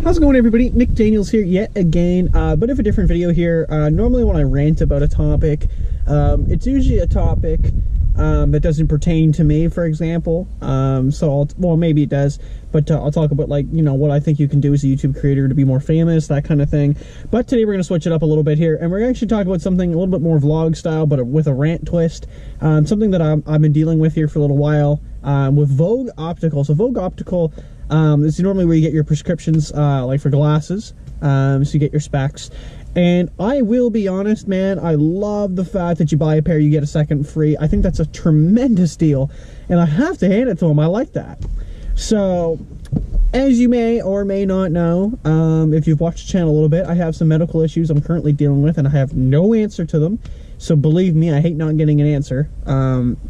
How's it going, everybody? Nick Daniels here yet again. A bit of a different video here. Normally when I rant about a topic, it's usually a topic that doesn't pertain to me, for example. Well, maybe it does, but I'll talk about, like, you know, what I think you can do as a YouTube creator to be more famous, that kind of thing. But today we're going to switch it up a little bit here, and we're going to actually talk about something a little bit more vlog style, but with a rant twist. Something that I've been dealing with here for a little while, with Vogue Optical. So Vogue Optical, this is normally where you get your prescriptions, like for glasses, so you get your specs. And I will be honest, man, I love the fact that you buy a pair, you get a second free. I think that's a tremendous deal, and I have to hand it to them. I like that. So, as you may or may not know, if you've watched the channel a little bit, I have some medical issues I'm currently dealing with, and I have no answer to them. So believe me, I hate not getting an answer,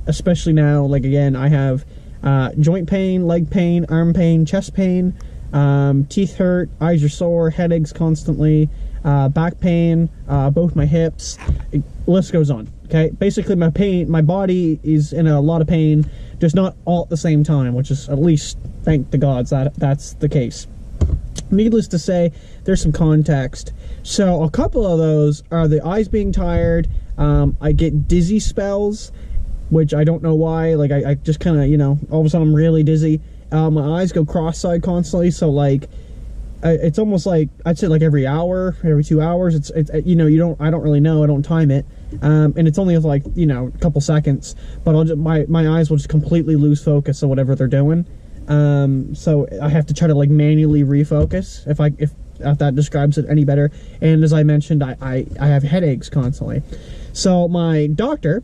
especially now. Like, again, I have joint pain, leg pain, arm pain, chest pain, teeth hurt, eyes are sore, headaches constantly, back pain, both my hips, list goes on. Okay, basically my body is in a lot of pain, just not all at the same time, which is, at least, thank the gods, that's the case. Needless to say, there's some context. So a couple of those are the eyes being tired. I get dizzy spells, which I don't know why. Like, I just kind of, you know, all of a sudden I'm really dizzy. My eyes go cross-eyed constantly, so, like, it's almost like, I'd say, like, every hour, every 2 hours. It's you know, I don't really know, I don't time it, and it's only, like, you know, a couple seconds, but I'll just, my eyes will just completely lose focus of whatever they're doing. So I have to try to, like, manually refocus, if that describes it any better. And as I mentioned, I have headaches constantly. So my doctor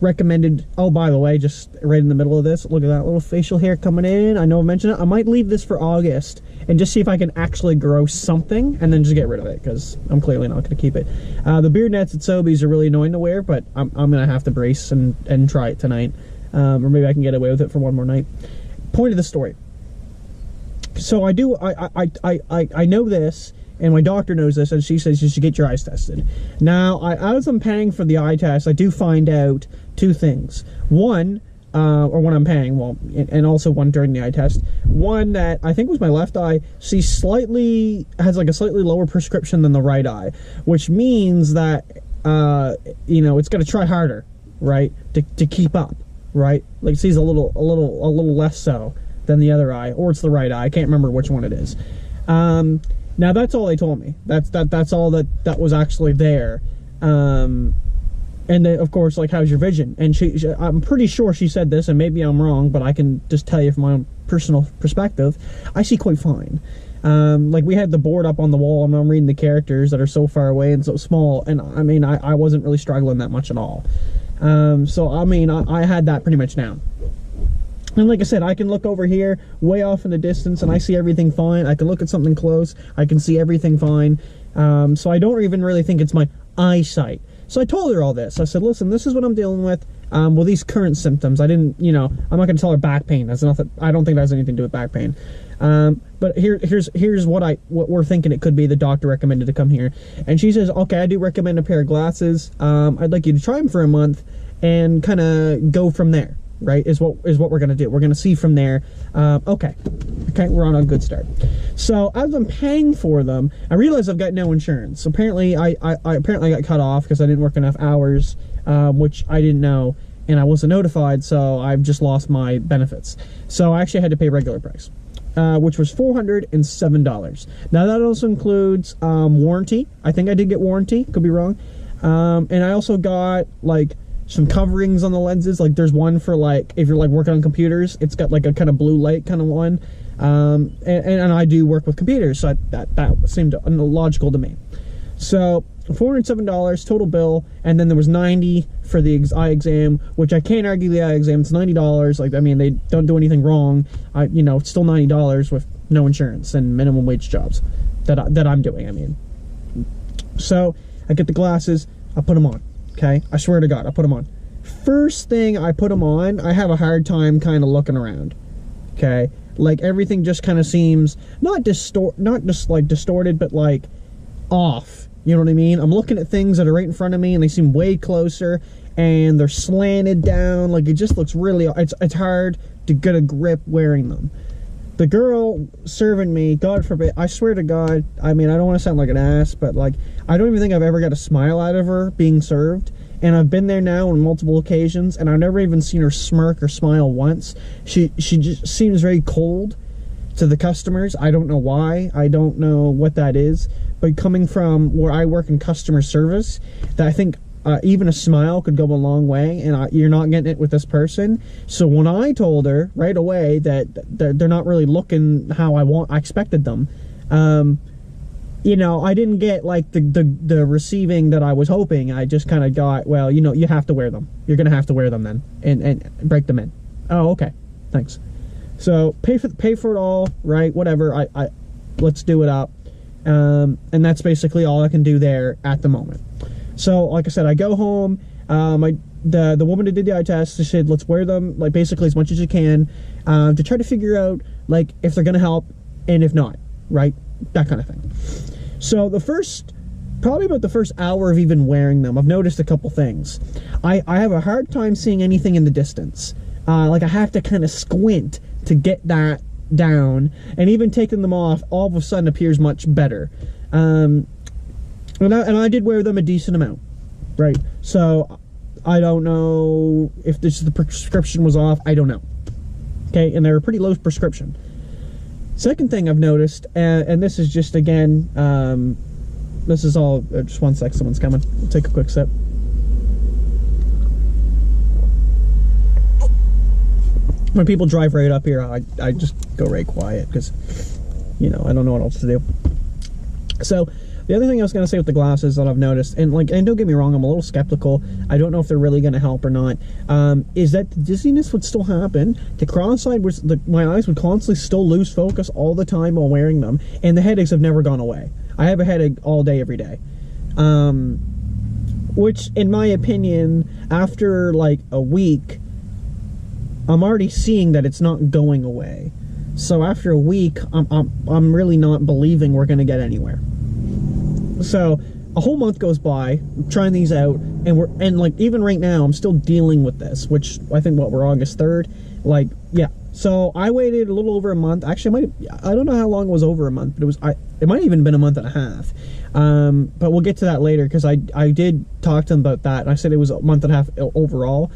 recommended, oh, by the way, just right in the middle of this, look at that little facial hair coming in. I know I mentioned it. I might leave this for August and just see if I can actually grow something, and then just get rid of it, because I'm clearly not going to keep it. The beard nets at Sobeys are really annoying to wear, but I'm going to have to brace and try it tonight. Or maybe I can get away with it for one more night. Point of the story. So I know this, and my doctor knows this, and she says you should get your eyes tested. Now, as I'm paying for the eye test, I do find out two things. One, or when I'm paying, well, and also one during the eye test. One, that I think was my left eye, has like a slightly lower prescription than the right eye, which means that, you know, it's got to try harder, right, to keep up, right? Like, it sees a little less so than the other eye, or it's the right eye. I can't remember which one it is. Now, that's all they told me. That's all that was actually there. And then, of course, like, how's your vision? And I'm pretty sure she said this, and maybe I'm wrong, but I can just tell you from my own personal perspective, I see quite fine. Like, we had the board up on the wall, and I'm reading the characters that are so far away and so small, and I mean, I wasn't really struggling that much at all. So, I mean, I had that pretty much down. And like I said, I can look over here, way off in the distance, and I see everything fine. I can look at something close, I can see everything fine. So I don't even really think it's my eyesight. So I told her all this. I said, listen, this is what I'm dealing with. Well, these current symptoms, I didn't, you know, I'm not going to tell her back pain. That's nothing. I don't think that has anything to do with back pain. But here's what we're thinking it could be. The doctor recommended to come here. And she says, okay, I do recommend a pair of glasses. I'd like you to try them for a month and kind of go from there. Right, is what we're gonna do. We're gonna see from there. Okay, we're on a good start. So as I'm paying for them, I realize I've got no insurance. Apparently, I apparently got cut off because I didn't work enough hours, which I didn't know, and I wasn't notified. So I've just lost my benefits. So I actually had to pay regular price, which was $407. Now that also includes warranty. I think I did get warranty. Could be wrong. And I also got, like, some coverings on the lenses. Like, there's one for, like, if you're, like, working on computers, it's got, like, a kind of blue light kind of one. And I do work with computers, so that seemed logical to me. So $407 total bill, and then there was $90 for the eye exam, which I can't argue the eye exam. It's $90. Like, I mean, they don't do anything wrong. You know, it's still $90 with no insurance and minimum wage jobs that I'm doing. I mean, so I get the glasses, I put them on. Okay, I swear to God, I put them on. First thing I put them on, I have a hard time kind of looking around. Okay, like, everything just kind of seems not just like distorted, but like off. You know what I mean? I'm looking at things that are right in front of me, and they seem way closer, and they're slanted down. Like, it just looks really. It's hard to get a grip wearing them. the girl serving me, God forbid, I swear to God, I mean, I don't want to sound like an ass, but like, I don't even think I've ever got a smile out of her being served. And I've been there now on multiple occasions, and I've never even seen her smirk or smile once. She just seems very cold to the customers. I don't know why. I don't know what that is. But coming from where I work in customer service, that I think even a smile could go a long way, and you're not getting it with this person. So when I told her right away that they're not really looking how I expected them, you know, I didn't get like the receiving that I was hoping. I just kind of got, well, you know, you have to wear them. You're gonna have to wear them then, and break them in. Oh, okay, thanks. So pay for it all, right? Whatever. I let's do it up, and that's basically all I can do there at the moment. So like I said, I go home. The woman who did the eye test, she said, let's wear them like basically as much as you can, to try to figure out like if they're gonna help and if not, right? That kind of thing. So probably about the first hour of even wearing them, I've noticed a couple things. I have a hard time seeing anything in the distance. Like I have to kind of squint to get that down, and even taking them off all of a sudden appears much better. And I did wear them a decent amount, right? So I don't know if the prescription was off. I don't know. Okay, and they're a pretty low prescription. Second thing I've noticed, and this is just, again, this is all, just one sec, someone's coming. We'll take a quick sip. When people drive right up here, I just go right quiet, because, you know, I don't know what else to do. So, the other thing I was going to say with the glasses that I've noticed, and don't get me wrong, I'm a little skeptical, I don't know if they're really going to help or not, is that the dizziness would still happen, the cross-eyed, my eyes would constantly still lose focus all the time while wearing them, and the headaches have never gone away. I have a headache all day, every day. Which, in my opinion, after like a week, I'm already seeing that it's not going away. So after a week, I'm really not believing we're going to get anywhere. So a whole month goes by, I'm trying these out, and like even right now I'm still dealing with this, which I think we're August 3rd. Like, yeah. So I waited a little over a month. Actually, I don't know how long it was over a month, but it might have even been a month and a half. But we'll get to that later, because I did talk to them about that, and I said it was a month and a half overall.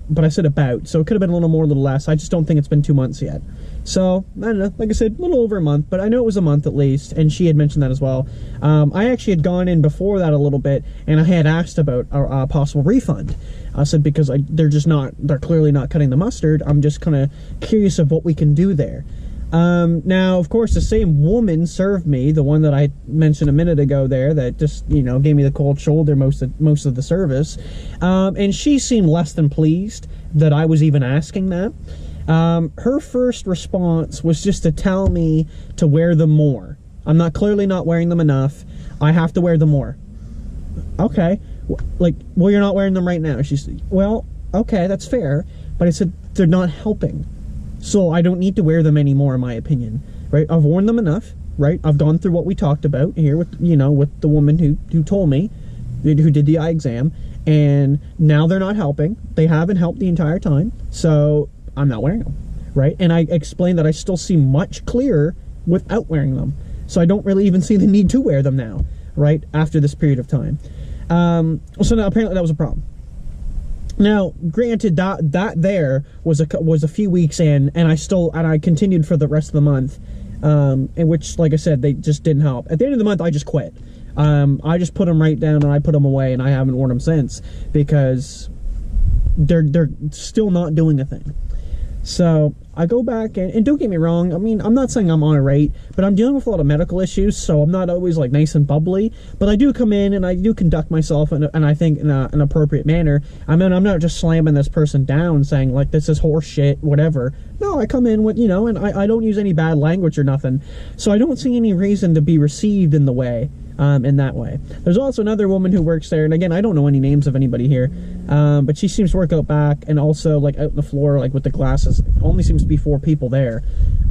But I said about, so it could have been a little more, a little less. I just don't think it's been 2 months yet. So, I don't know, like I said, a little over a month, but I know it was a month at least, and she had mentioned that as well. I actually had gone in before that a little bit, and I had asked about a possible refund. I said, because they're clearly not cutting the mustard, I'm just kind of curious of what we can do there. Now, of course, the same woman served me, the one that I mentioned a minute ago there, that just, you know, gave me the cold shoulder most of the service, and she seemed less than pleased that I was even asking that. Her first response was just to tell me to wear them more. I'm clearly not wearing them enough. I have to wear them more. Okay, like, well, you're not wearing them right now. She said, well, okay, that's fair, but I said they're not helping. So I don't need to wear them anymore, in my opinion, right? I've worn them enough, right? I've gone through what we talked about here with, you know, with the woman who told me, who did the eye exam, and now they're not helping. They haven't helped the entire time, so I'm not wearing them, right? And I explained that I still see much clearer without wearing them, so I don't really even see the need to wear them now, right? After this period of time. So now apparently that was a problem. Now, granted, that there was a few weeks in, and I continued for the rest of the month, in which, like I said, they just didn't help. At the end of the month, I just quit. I just put them right down, and I put them away, and I haven't worn them since, because they're still not doing a thing. So I go back, and don't get me wrong, I mean, I'm not saying I'm on a rate, but I'm dealing with a lot of medical issues, so I'm not always like nice and bubbly, but I do come in and I do conduct myself and I think in an appropriate manner. I mean, I'm not just slamming this person down saying like this is horse shit, whatever. No, I come in with, you know, and I don't use any bad language or nothing, so I don't see any reason to be received in the way in that way. There's also another woman who works there, and again, I don't know any names of anybody here, but she seems to work out back, and also like out on the floor, like with the glasses. Only seems to be 4 people there,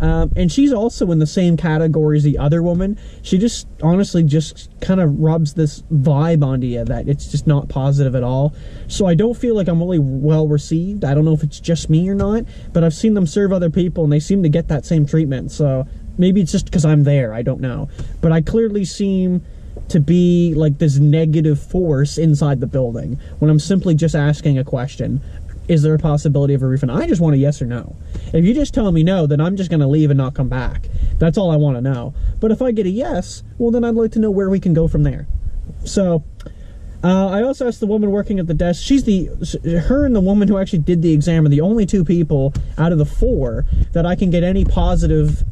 and she's also in the same category as the other woman. She just honestly just kind of rubs this vibe onto you that it's just not positive at all. So I don't feel like I'm really well received. I don't know if it's just me or not, but I've seen them serve other people, and they seem to get that same treatment. So maybe it's just because I'm there, I don't know. But I clearly seem to be like this negative force inside the building when I'm simply just asking a question. Is there a possibility of a refund? I just want a yes or no. If you just tell me no, then I'm just going to leave and not come back. That's all I want to know. But if I get a yes, well, then I'd like to know where we can go from there. So I also asked the woman working at the desk. Her and the woman who actually did the exam are the only 2 people out of the 4 that I can get any positive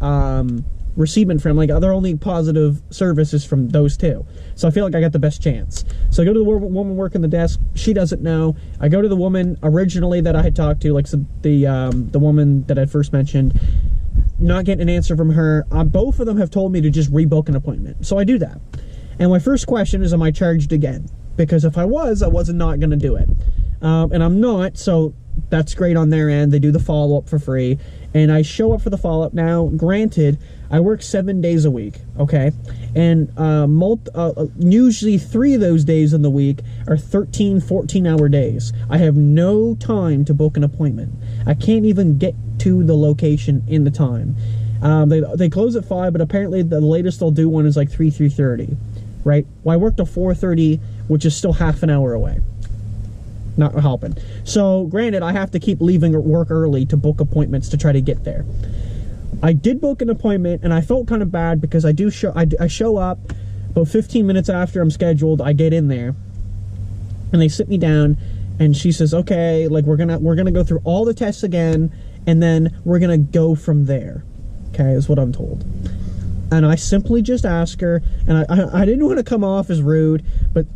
receivement from. Like, other only positive services from those 2. So I feel like I got the best chance. So I go to the woman working the desk. She doesn't know. I go to the woman originally that I had talked to, like the woman that I first mentioned. Not getting an answer from her. Both of them have told me to just rebook an appointment. So I do that. And my first question is, am I charged again? Because if I was not going to do it. And I'm not, so that's great on their end. They do the follow-up for free. And I show up for the follow-up. Now, granted, I work 7 days a week, okay? And usually 3 of those days in the week are 13, 14-hour days. I have no time to book an appointment. I can't even get to the location in the time. They close at 5, but apparently the latest they'll do one is like 3:30, right? Well, I work till 4:30, which is still half an hour away. Not helping. So, granted, I have to keep leaving work early to book appointments to try to get there. I did book an appointment, and I felt kind of bad because I show up about 15 minutes after I'm scheduled. I get in there, and they sit me down, and she says, "Okay, like we're gonna go through all the tests again, and then we're gonna go from there." Okay, is what I'm told. And I simply just ask her, and I didn't want to come off as rude, but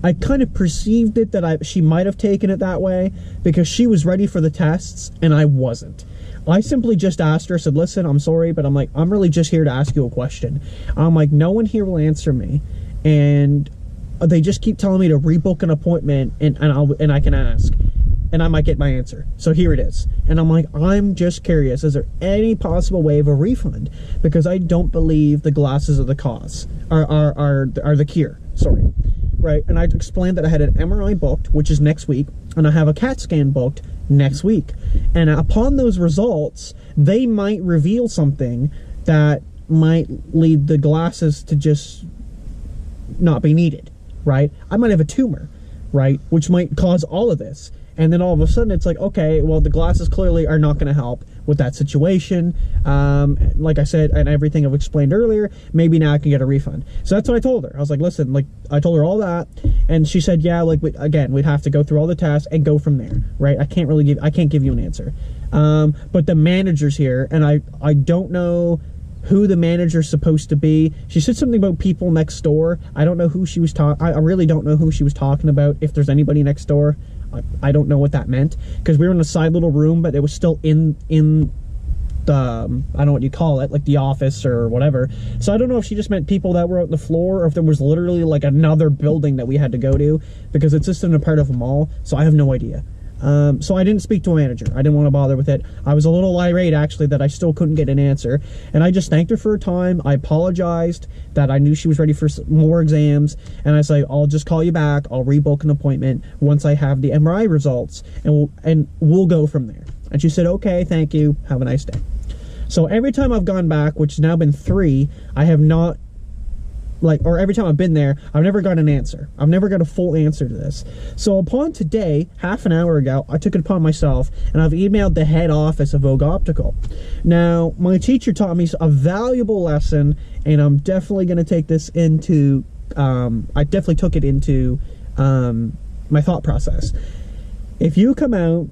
I kind of perceived it that she might have taken it that way because she was ready for the tests and I wasn't. I simply just asked her, said, "Listen, I'm sorry, but I'm really just here to ask you a question." I'm like, no one here will answer me, and they just keep telling me to rebook an appointment and I can ask, and I might get my answer. So here it is. And I'm like, I'm just curious, is there any possible way of a refund? Because I don't believe the glasses are the cause, are the cure. Sorry. Right, and I explained that I had an MRI booked, which is next week, and I have a CAT scan booked next week. And upon those results, they might reveal something that might lead the glasses to just not be needed, right? I might have a tumor, right, which might cause all of this. And then all of a sudden it's like, okay, well, the glasses clearly are not going to help with that situation. Like I said, and everything I've explained earlier, maybe now I can get a refund. So that's what I told her. I was like, listen, like, I told her all that, and she said, yeah, like, again, we'd have to go through all the tests and go from there, right? I can't give you an answer. But the manager's here, and I don't know who the manager's supposed to be. She said something about people next door. I don't know who she was I really don't know who she was talking about, if there's anybody next door. I don't know what that meant, because we were in a side little room, but it was still in the, I don't know what you call it, like the office or whatever. So I don't know if she just meant people that were out on the floor, or if there was literally like another building that we had to go to, because it's just in a part of a mall, so I have no idea. So I didn't speak to a manager. I didn't want to bother with it. I was a little irate, actually, that I still couldn't get an answer. And I just thanked her for her time. I apologized that I knew she was ready for more exams. And I said, I'll just call you back. I'll rebook an appointment once I have the MRI results, and we'll go from there. And she said, okay, thank you. Have a nice day. So every time I've gone back, which has now been 3, I have not, or every time I've been there, I've never got an answer. I've never got a full answer to this. So upon today, half an hour ago, I took it upon myself, and I've emailed the head office of Vogue Optical. Now, my teacher taught me a valuable lesson, and I'm definitely going to take this into, I definitely took it into my thought process. If you come out,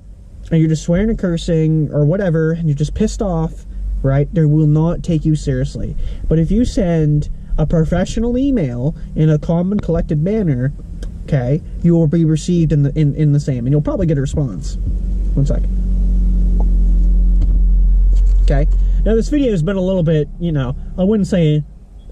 and you're just swearing and cursing, or whatever, and you're just pissed off, right, they will not take you seriously. But if you send a professional email in a calm and collected manner, okay, you will be received in the same, and you'll probably get a response. One second. Okay, now this video has been a little bit, you know, I wouldn't say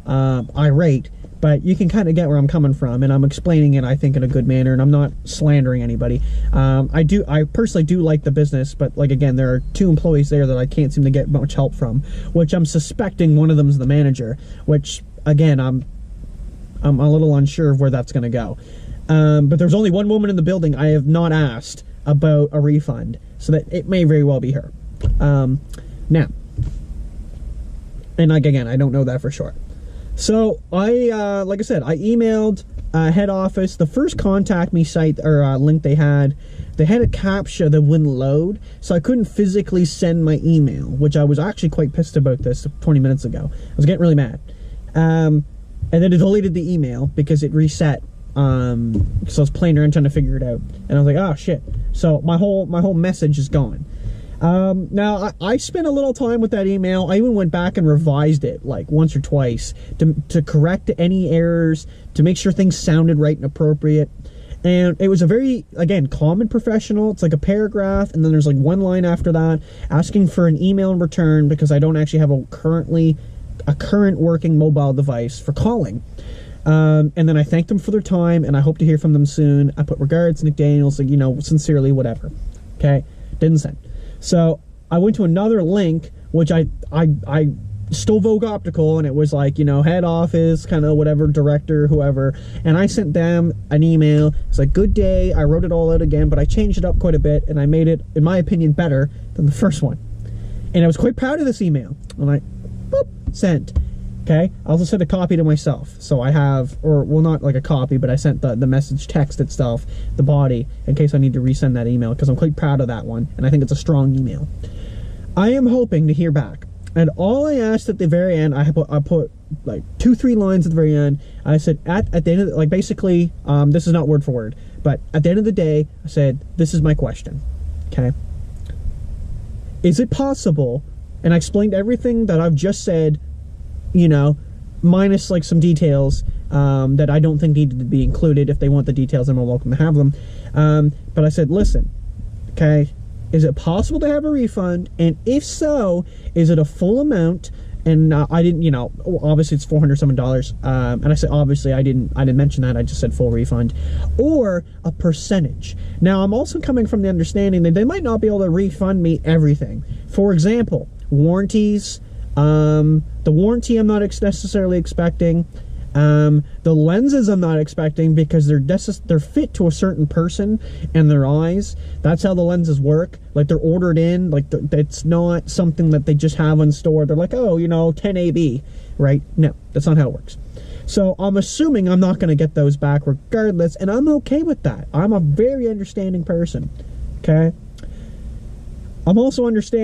irate, but you can kind of get where I'm coming from, and I'm explaining it, I think, in a good manner, and I'm not slandering anybody. I personally do like the business, but like, again, there are 2 employees there that I can't seem to get much help from, which I'm suspecting one of them is the manager, which, again, I'm a little unsure of where that's going to go. But there's only one woman in the building I have not asked about a refund, so that it may very well be her. Now, and like, again, I don't know that for sure. So I, like I said, I emailed head office. The first contact me site or link they had a CAPTCHA that wouldn't load, so I couldn't physically send my email, which I was actually quite pissed about this 20 minutes ago. I was getting really mad. And then it deleted the email because it reset. So I was playing around trying to figure it out, and I was like, oh shit. So my whole message is gone. Now, I spent a little time with that email. I even went back and revised it like once or twice to correct any errors, to make sure things sounded right and appropriate. And it was a very, again, calm and professional. It's like a paragraph, and then there's like one line after that asking for an email in return because I don't actually have a current working mobile device for calling. And then I thanked them for their time, and I hope to hear from them soon. I put regards, Nick Daniels, like, you know, sincerely, whatever. Okay, didn't send. So I went to another link, which I stole Vogue Optical, and it was like, you know, head office, kind of whatever, director, whoever, and I sent them an email. It's like, good day. I wrote it all out again, but I changed it up quite a bit, and I made it, in my opinion, better than the first one. And I was quite proud of this email. I'm like, boop, sent. Okay, I also sent a copy to myself, so I have, or well, not like a copy, but I sent the message text itself, the body, in case I need to resend that email, because I'm quite proud of that one, and I think it's a strong email. I am hoping to hear back, and all I asked at the very end, I put like 2-3 lines at the very end. I said at the end of the, like, basically, this is not word for word, but at the end of the day, I said, this is my question. Okay, is it possible? And I explained everything that I've just said, you know, minus like some details that I don't think needed to be included. If they want the details, I'm welcome to have them. But I said, listen, okay, is it possible to have a refund? And if so, is it a full amount? And I didn't, you know, obviously it's $400-something. And I said, obviously I didn't mention that. I just said full refund, or a percentage. Now, I'm also coming from the understanding that they might not be able to refund me everything. For example, warranties. The warranty I'm not necessarily expecting. The lenses I'm not expecting, because they're fit to a certain person and their eyes. That's how the lenses work. Like, they're ordered in. Like, it's not something that they just have in store. They're like, oh, you know, 10 AB, right? No, that's not how it works. So I'm assuming I'm not going to get those back regardless, and I'm okay with that. I'm a very understanding person. Okay. I'm also understanding